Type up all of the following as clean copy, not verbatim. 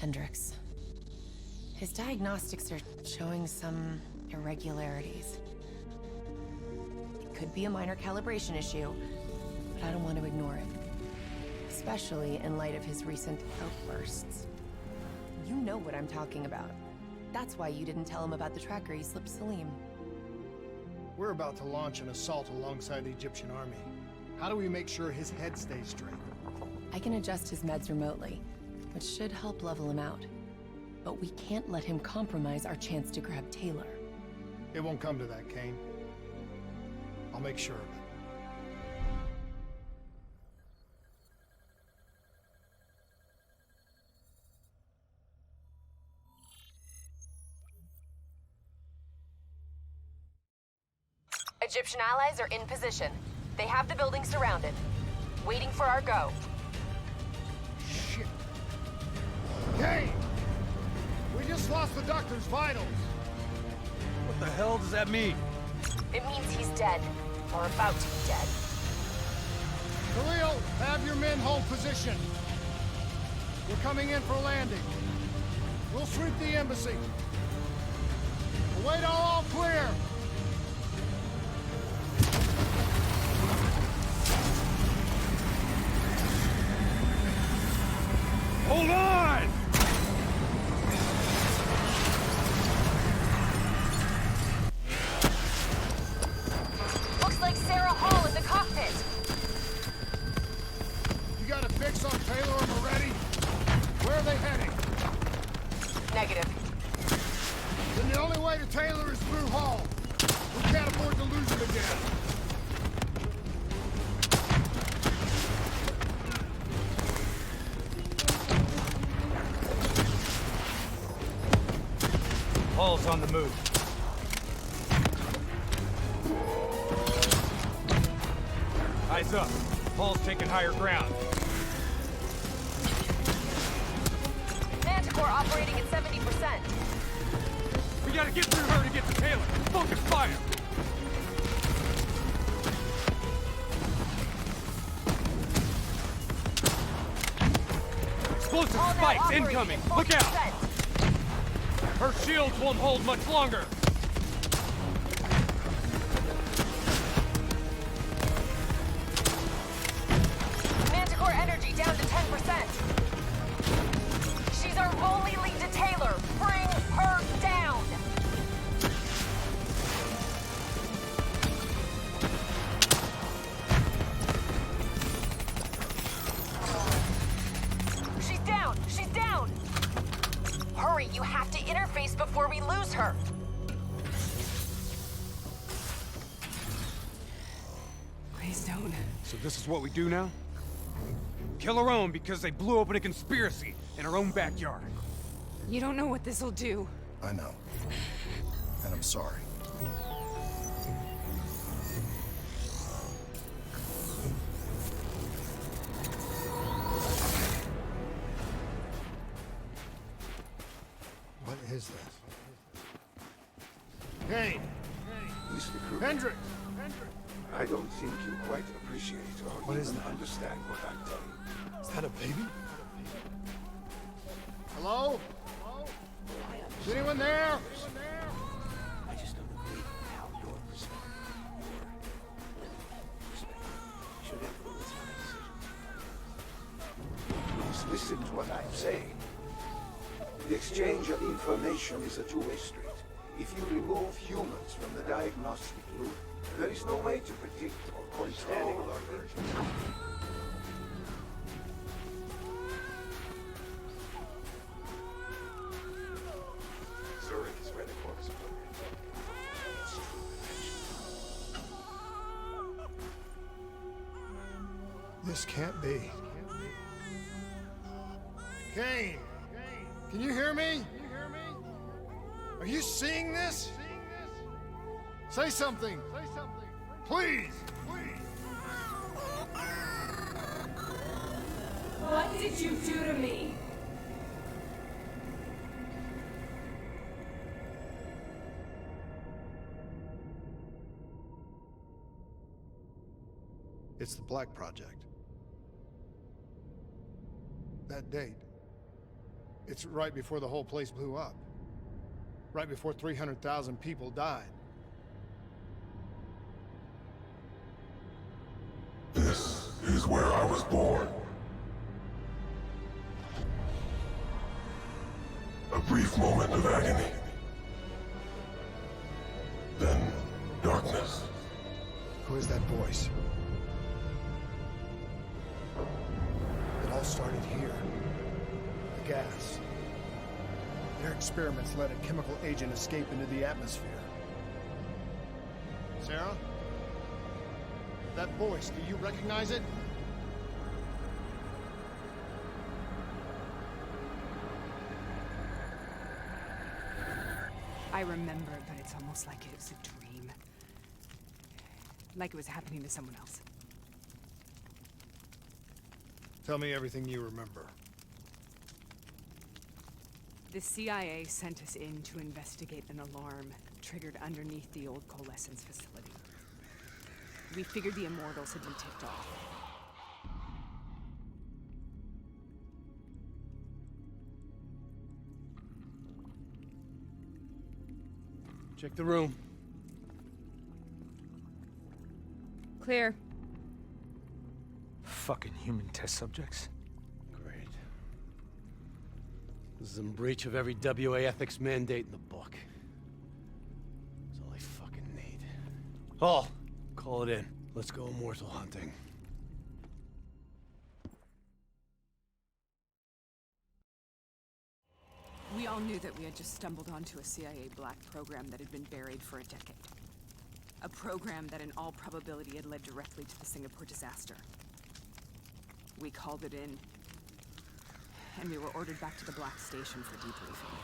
Hendricks. His diagnostics are showing some irregularities. It could be a minor calibration issue, but I don't want to ignore it. Especially in light of his recent outbursts. You know what I'm talking about. That's why you didn't tell him about the tracker you slipped Salim. We're about to launch an assault alongside the Egyptian army. How do we make sure his head stays straight? I can adjust his meds remotely, which should help level him out. But we can't let him compromise our chance to grab Taylor. It won't come to that, Kane. I'll make sure of it. Egyptian allies are in position. They have the building surrounded. Waiting for our go. Shit. Kane! We just lost the doctor's vitals. What the hell does that mean? It means he's dead. Or about to be dead. Khalil, have your men hold position. We're coming in for landing. We'll sweep the embassy. We'll wait all clear. Hold on! Looks like Sarah Hall in the cockpit. You got a fix on Taylor and Moretti? Where are they heading? Negative. Then the only way to Taylor is through Hall. We can't afford to lose him again. Hall's on the move. Eyes up. Hall's taking higher ground. Manticore operating at 70%. We gotta get through her to get to Taylor. Focus fire! Explosive Hall now spikes operating incoming! at 40%. Look out! Her shields won't hold much longer! Manticore energy down to 10%. She's our only lead to Taylor. Bring her down. She's down. She's down. Hurry, you have to interface before we lose her. Please don't. So this is what we do now? Kill our own because they blew open a conspiracy in our own backyard. You don't know what this'll do. I know. And I'm sorry. What is this? Kane! Mr. Kruger, Hendricks! I don't think you quite appreciate or What is even that? understand what I'm telling you. Is that a baby? Hello? Is anyone there? I just don't agree with how your perspective should influence my decisions. Please listen to what I'm saying. The exchange of information is a two-way street. If you remove humans from the diagnostic loop, there is no way to predict or control our urgency. Zurich is where the corpse is located. It's true potential. This can't be. Kane! Can you hear me? Are you seeing this? Say something! Please! What did you do to me? It's the Black Project. That date. It's right before the whole place blew up. Right before 300,000 people died. This is where I was born. A brief moment of agony. Then, darkness. Who is that voice? It all started here. The gas. Their experiments let a chemical agent escape into the atmosphere. Sarah? That voice, do you recognize it? I remember, but it's almost like it was a dream. Like it was happening to someone else. Tell me everything you remember. The CIA sent us in to investigate an alarm triggered underneath the old coalescence facility. We figured the Immortals had been tipped off. Check the room. Clear. Fucking human test subjects. Great. This is in breach of every WA ethics mandate in the book. That's all I fucking need. Hall, call it in. Let's go immortal hunting. We all knew that we had just stumbled onto a CIA black program that had been buried for a decade. A program that in all probability had led directly to the Singapore disaster. We called it in, and we were ordered back to the Black Station for debriefing.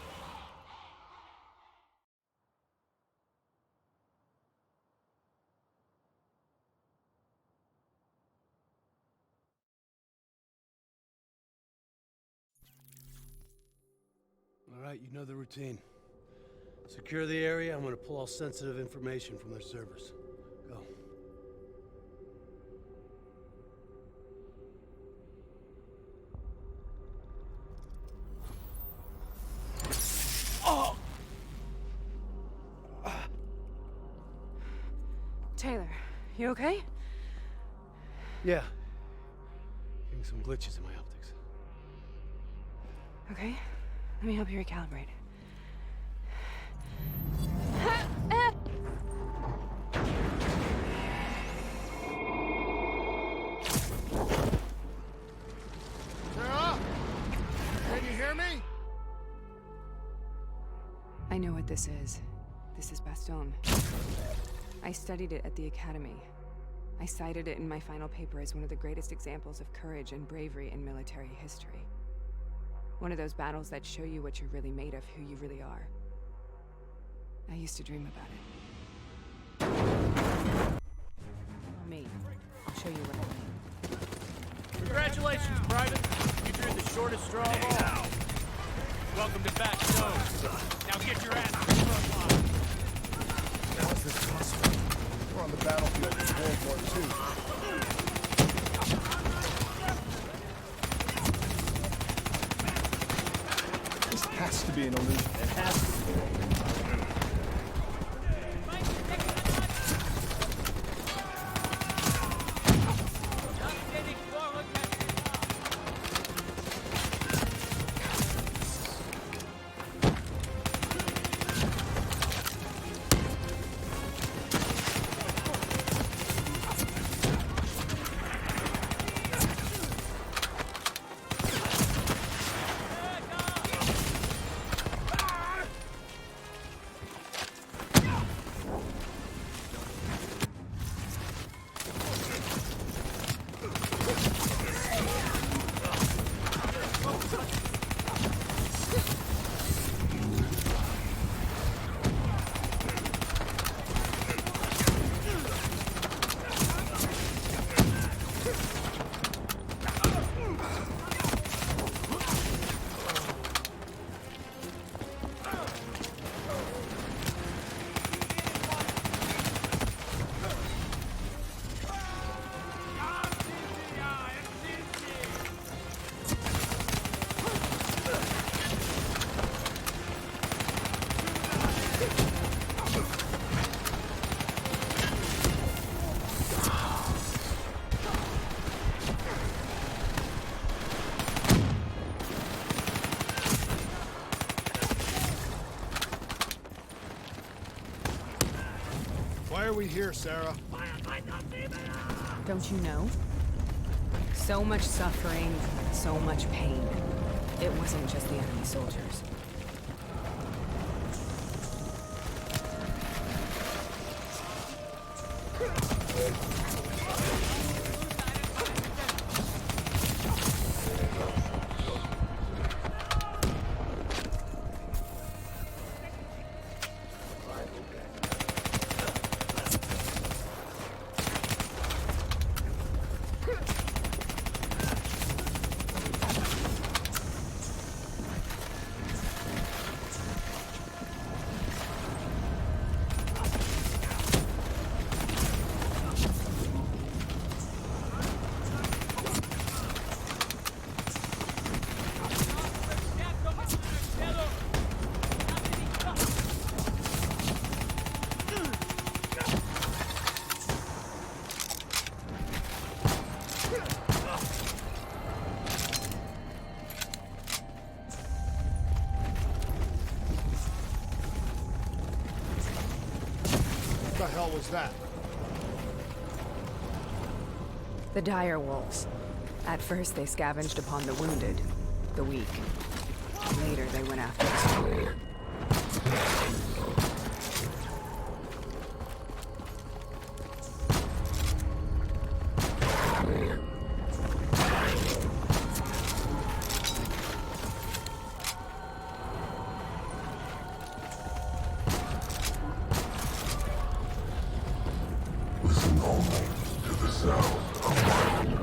All right, you know the routine. Secure the area. I'm gonna pull all sensitive information from their servers. Go. Taylor, you okay? Yeah. Getting some glitches in my optics. Okay, let me help you recalibrate. Sarah? Can you hear me? I know what this is. This is Bastion. I studied it at the Academy. I cited it in my final paper as one of the greatest examples of courage and bravery in military history. One of those battles that show you what you're really made of, who you really are. I used to dream about it. Follow me. I'll show you what I mean. Congratulations, Private. You drew the shortest straw of all. Welcome to Bastion. Now get your ass to the front line. How is this possible? We're on the battlefield of World War II. This has to be an illusion. It has to be. here, Sarah? Don't you know? So much suffering, so much pain. It wasn't just the enemy soldiers. What the hell was that? The dire wolves. At first, they scavenged upon the wounded, the weak. Later, they went after the strong. Listen only to the sound of mind.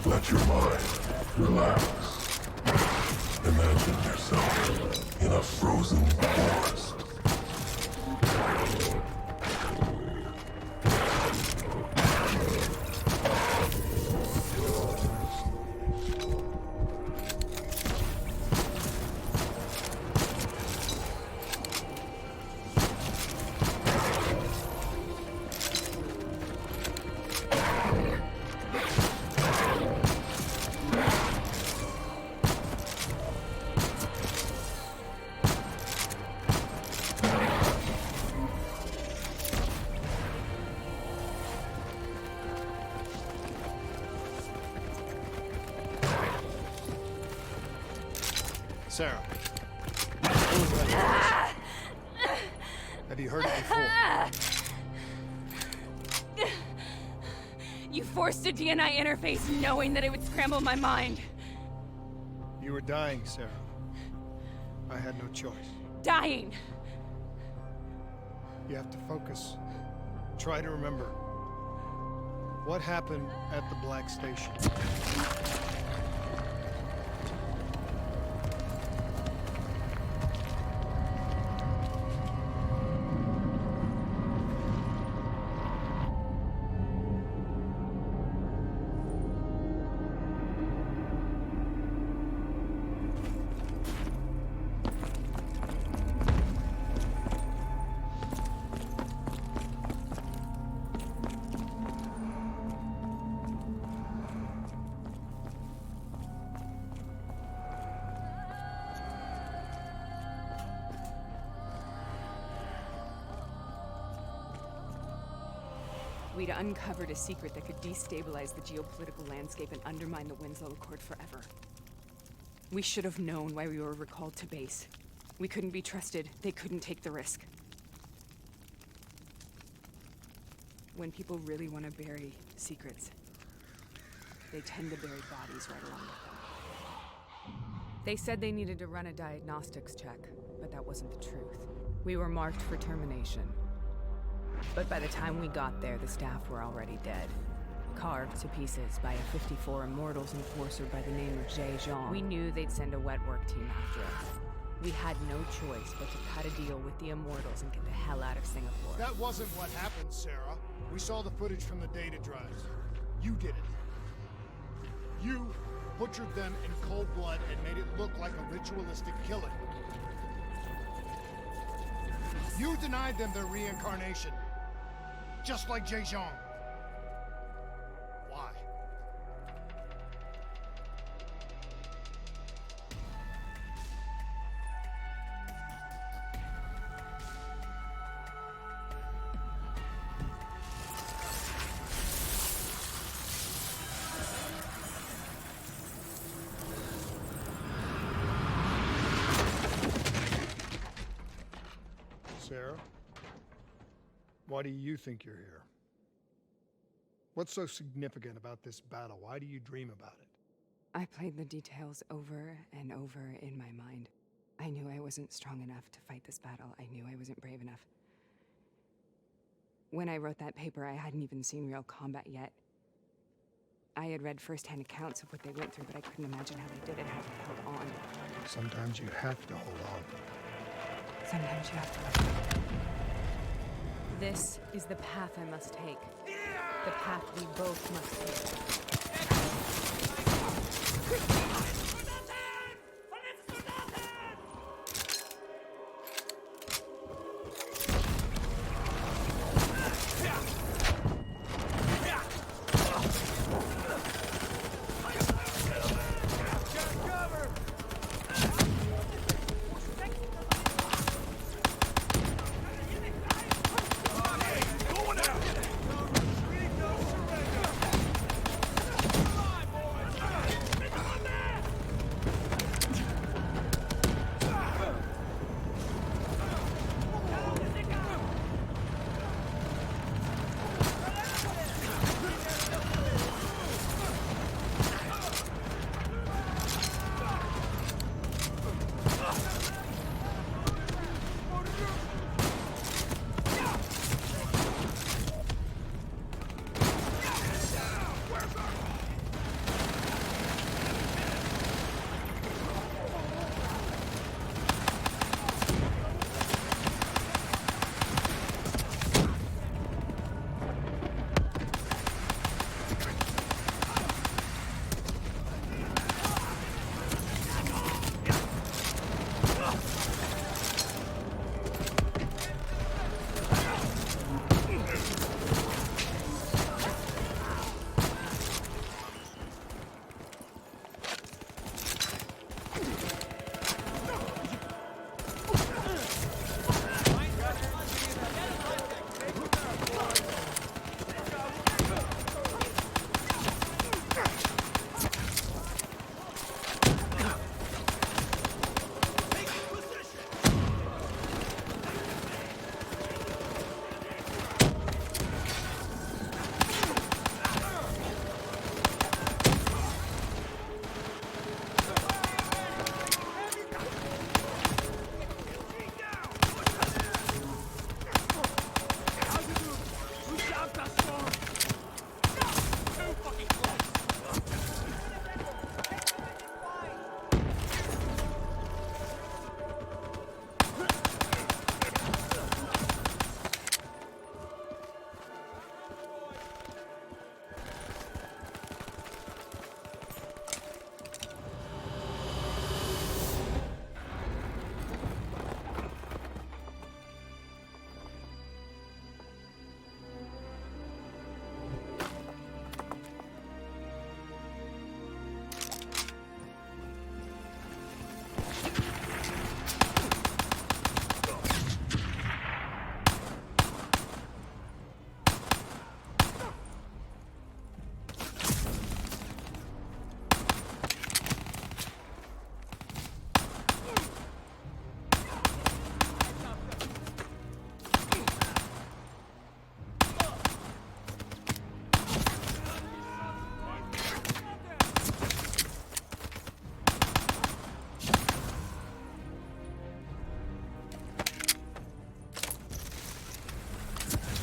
Let your mind relax. Imagine yourself in a frozen forest. Sarah. What was that noise? Have you heard it before? You forced a DNI interface knowing that it would scramble my mind. You were dying, Sarah. I had no choice. Dying! You have to focus. Try to remember. What happened at the Black Station? We'd uncovered a secret that could destabilize the geopolitical landscape and undermine the Winslow Accord forever. We should have known why we were recalled to base. We couldn't be trusted. They couldn't take the risk. When people really want to bury secrets, they tend to bury bodies right along with them. They said they needed to run a diagnostics check, but that wasn't the truth. We were marked for termination. But by the time we got there, the staff were already dead. Carved to pieces by a 54 Immortals enforcer by the name of Jay Jean. We knew they'd send a wet work team after us. We had no choice but to cut a deal with the Immortals and get the hell out of Singapore. That wasn't what happened, Sarah. We saw the footage from the data drives. You did it. You butchered them in cold blood and made it look like a ritualistic killing. You denied them their reincarnation. Just like Jay Jean. Why? Why do you think you're here? What's so significant about this battle? Why do you dream about it? I played the details over and over in my mind. I knew I wasn't strong enough to fight this battle. I knew I wasn't brave enough. When I wrote that paper, I hadn't even seen real combat yet. I had read first-hand accounts of what they went through, but I couldn't imagine how they did it, how they held on. Sometimes you have to hold on. Sometimes you have to. This is the path I must take. The path we both must take.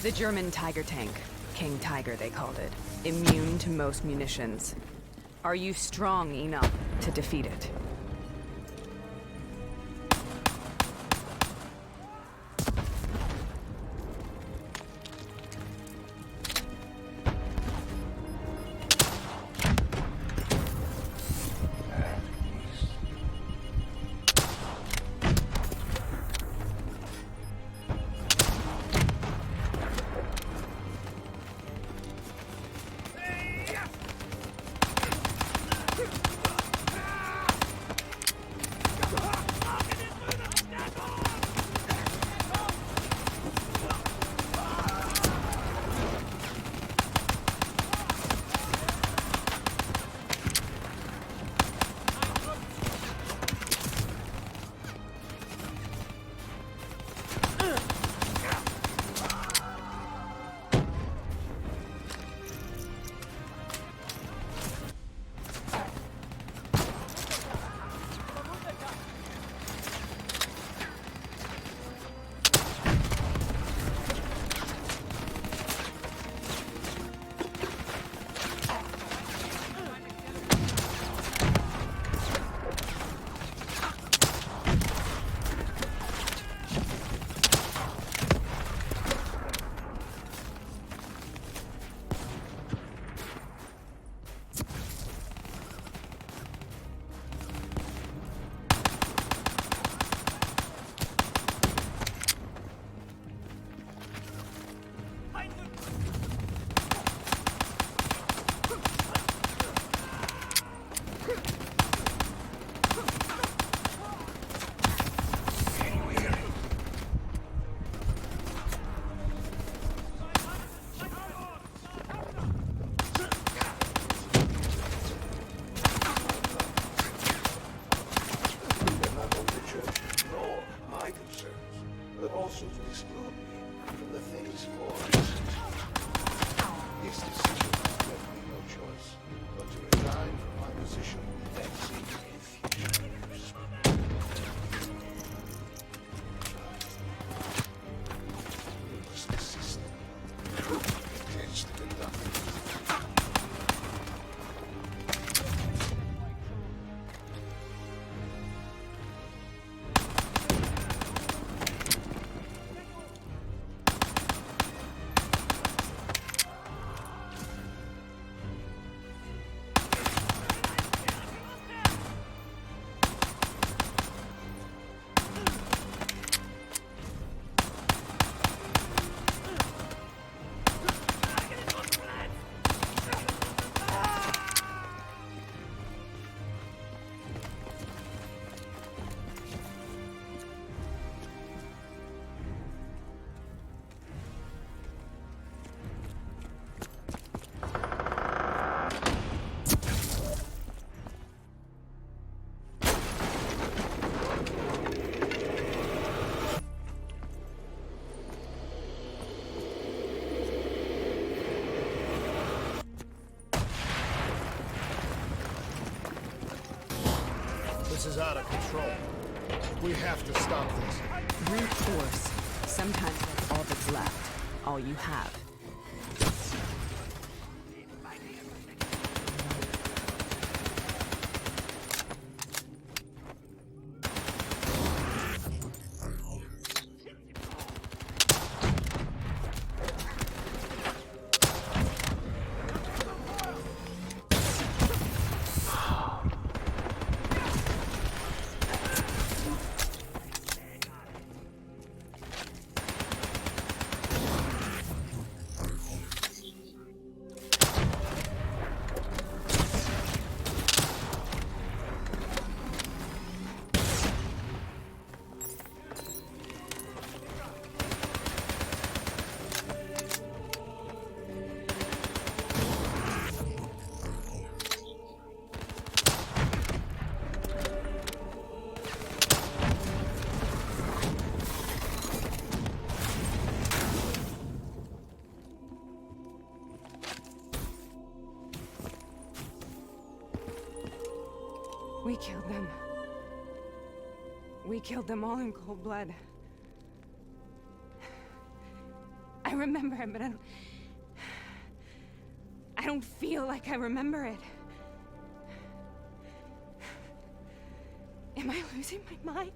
The German Tiger tank. King Tiger, they called it. Immune to most munitions. Are you strong enough to defeat it? This decision left me no choice but to resign from my position and seek refuge. We must assist them. It tends to conduct. This is out of control. We have to stop this. Brute force. Sometimes that's all that's left. All you have. We killed them. We killed them all in cold blood. I remember it, but I don't feel like I remember it. Am I losing my mind?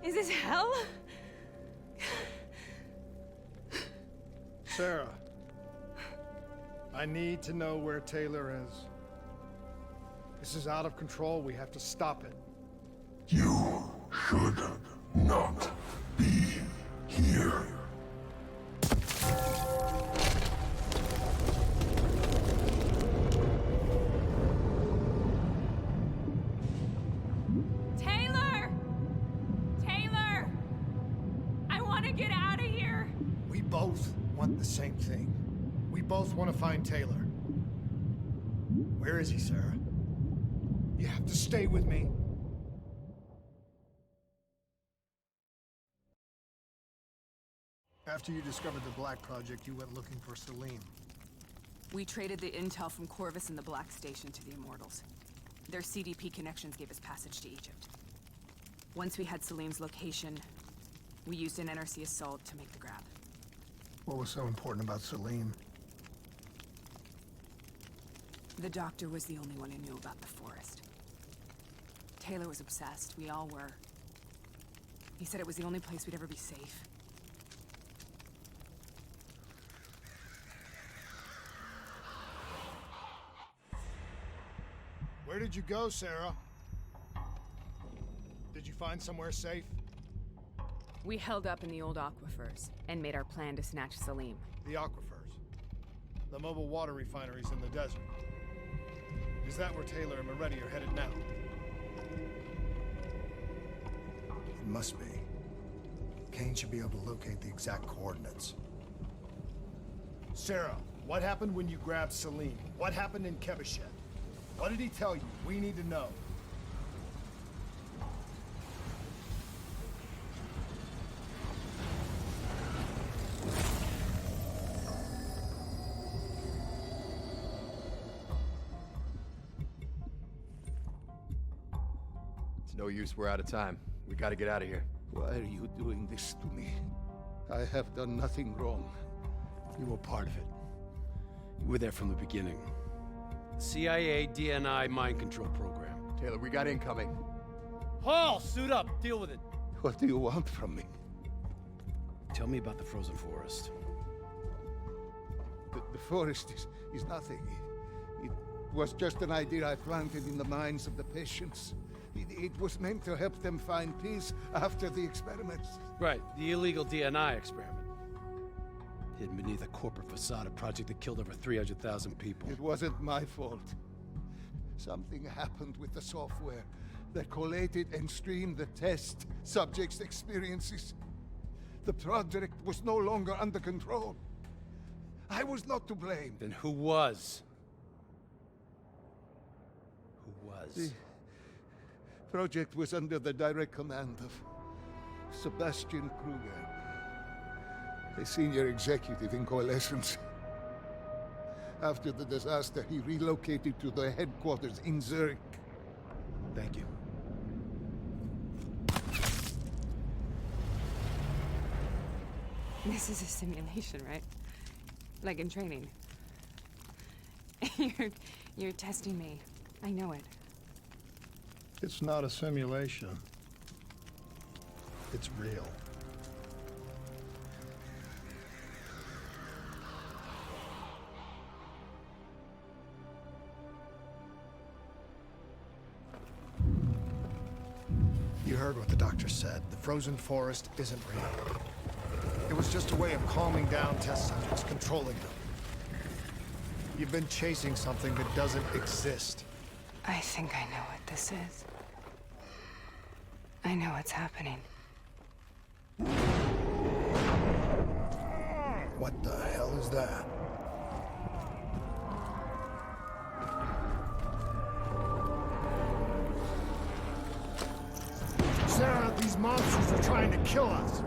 Is this hell? Sarah, I need to know where Taylor is. This is out of control. We have to stop it. You should not be here. Taylor! Taylor! I want to get out of here! We both want the same thing. We both want to find Taylor. Where is he, Sarah? You have to stay with me. After you discovered the Black Project, you went looking for Salim. We traded the intel from Corvus and the Black Station to the Immortals. Their CDP connections gave us passage to Egypt. Once we had Salim's location, we used an NRC assault to make the grab. What was so important about Salim? The doctor was the only one who knew about the forest. Taylor was obsessed. We all were. He said it was the only place we'd ever be safe. Where did you go, Sarah? Did you find somewhere safe? We held up in the old aquifers and made our plan to snatch Salim. The aquifers. The mobile water refineries in the desert. Is that where Taylor and Moretti are headed now? It must be. Kane should be able to locate the exact coordinates. Sarah, what happened when you grabbed Salim? What happened in Kebashet? What did he tell you? We need to know. No use, we're out of time. We gotta get out of here. Why are you doing this to me? I have done nothing wrong. You were part of it. You were there from the beginning. CIA, DNI, mind control program. Taylor, we got incoming. Hall, suit up. Deal with it. What do you want from me? Tell me about the frozen forest. The forest is nothing. It was just an idea I planted in the minds of the patients. It was meant to help them find peace after the experiments. Right, the illegal DNI experiment. Hidden beneath a corporate facade, a project that killed over 300,000 people. It wasn't my fault. Something happened with the software that collated and streamed the test subjects' experiences. The project was no longer under control. I was not to blame. Then who was? Who was? The project was under the direct command of Sebastian Kruger, a senior executive in Coalescence. After the disaster, he relocated to the headquarters in Zurich. Thank you. This is a simulation, right? Like in training. You're testing me. I know it. It's not a simulation. It's real. You heard what the doctor said. The frozen forest isn't real. It was just a way of calming down test subjects, controlling them. You've been chasing something that doesn't exist. I think I know what this is. I know what's happening. What the hell is that? Sarah, these monsters are trying to kill us.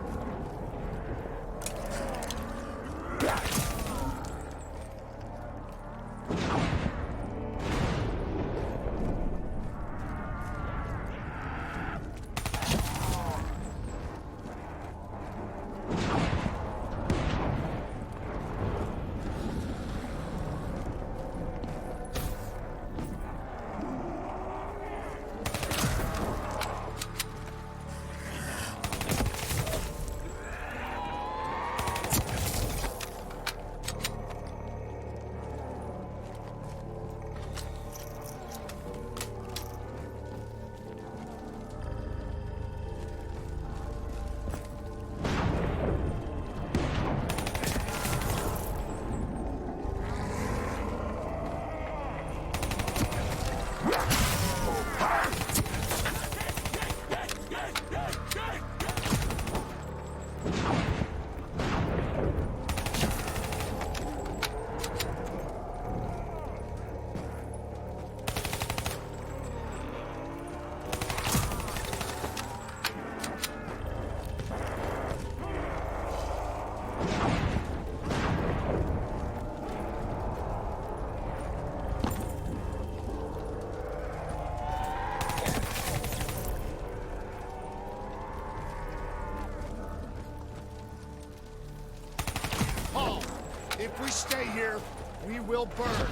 If we stay here, we will burn.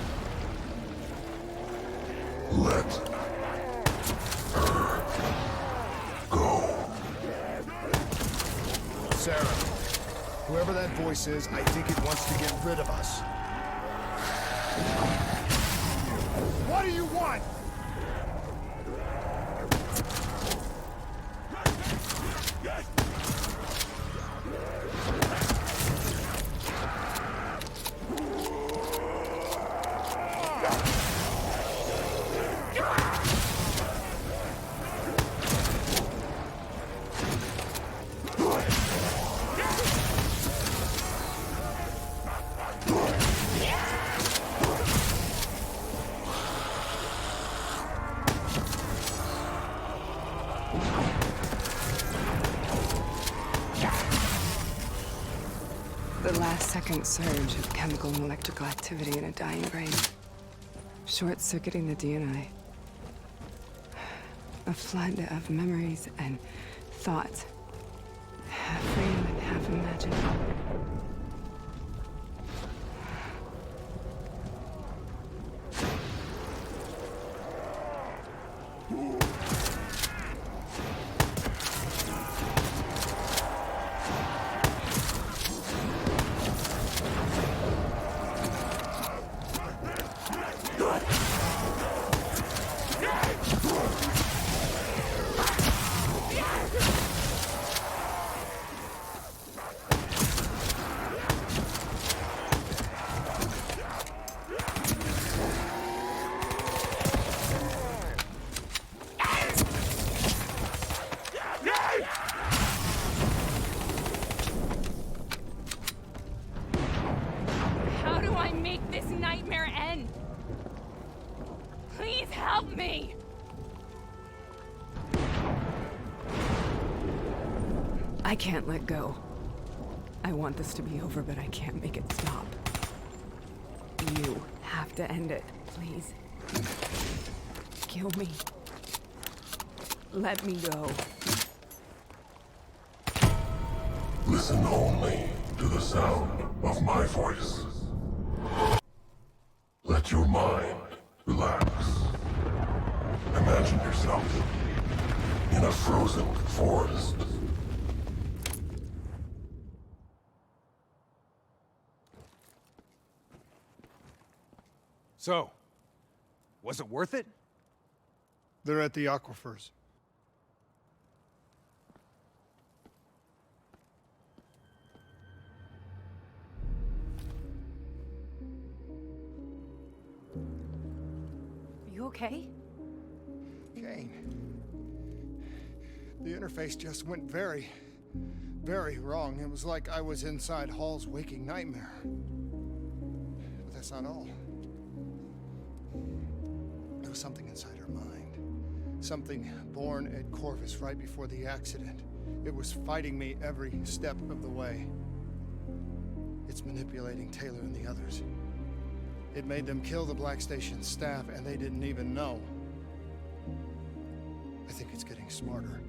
Let her go. Sarah, whoever that voice is, I think it wants to get rid of us. What do you want? The last-second surge of chemical and electrical activity in a dying brain. Short-circuiting the DNI. A flood of memories and thoughts. Half real and half imagined. How do I make this nightmare end? Please help me! I can't let go. I want this to be over, but I can't make it stop. You have to end it, please. Kill me. Let me go. Listen only to the sound of my voice. Let your mind relax. Imagine yourself in a frozen forest. So, was it worth it? They're at the aquifers. Are you okay? Kane. The interface just went very, very wrong. It was like I was inside Hall's waking nightmare. But that's not all. There was something inside her mind. Something born at Corvus right before the accident. It was fighting me every step of the way. It's manipulating Taylor and the others. It made them kill the Black Station staff, and they didn't even know. I think it's getting smarter.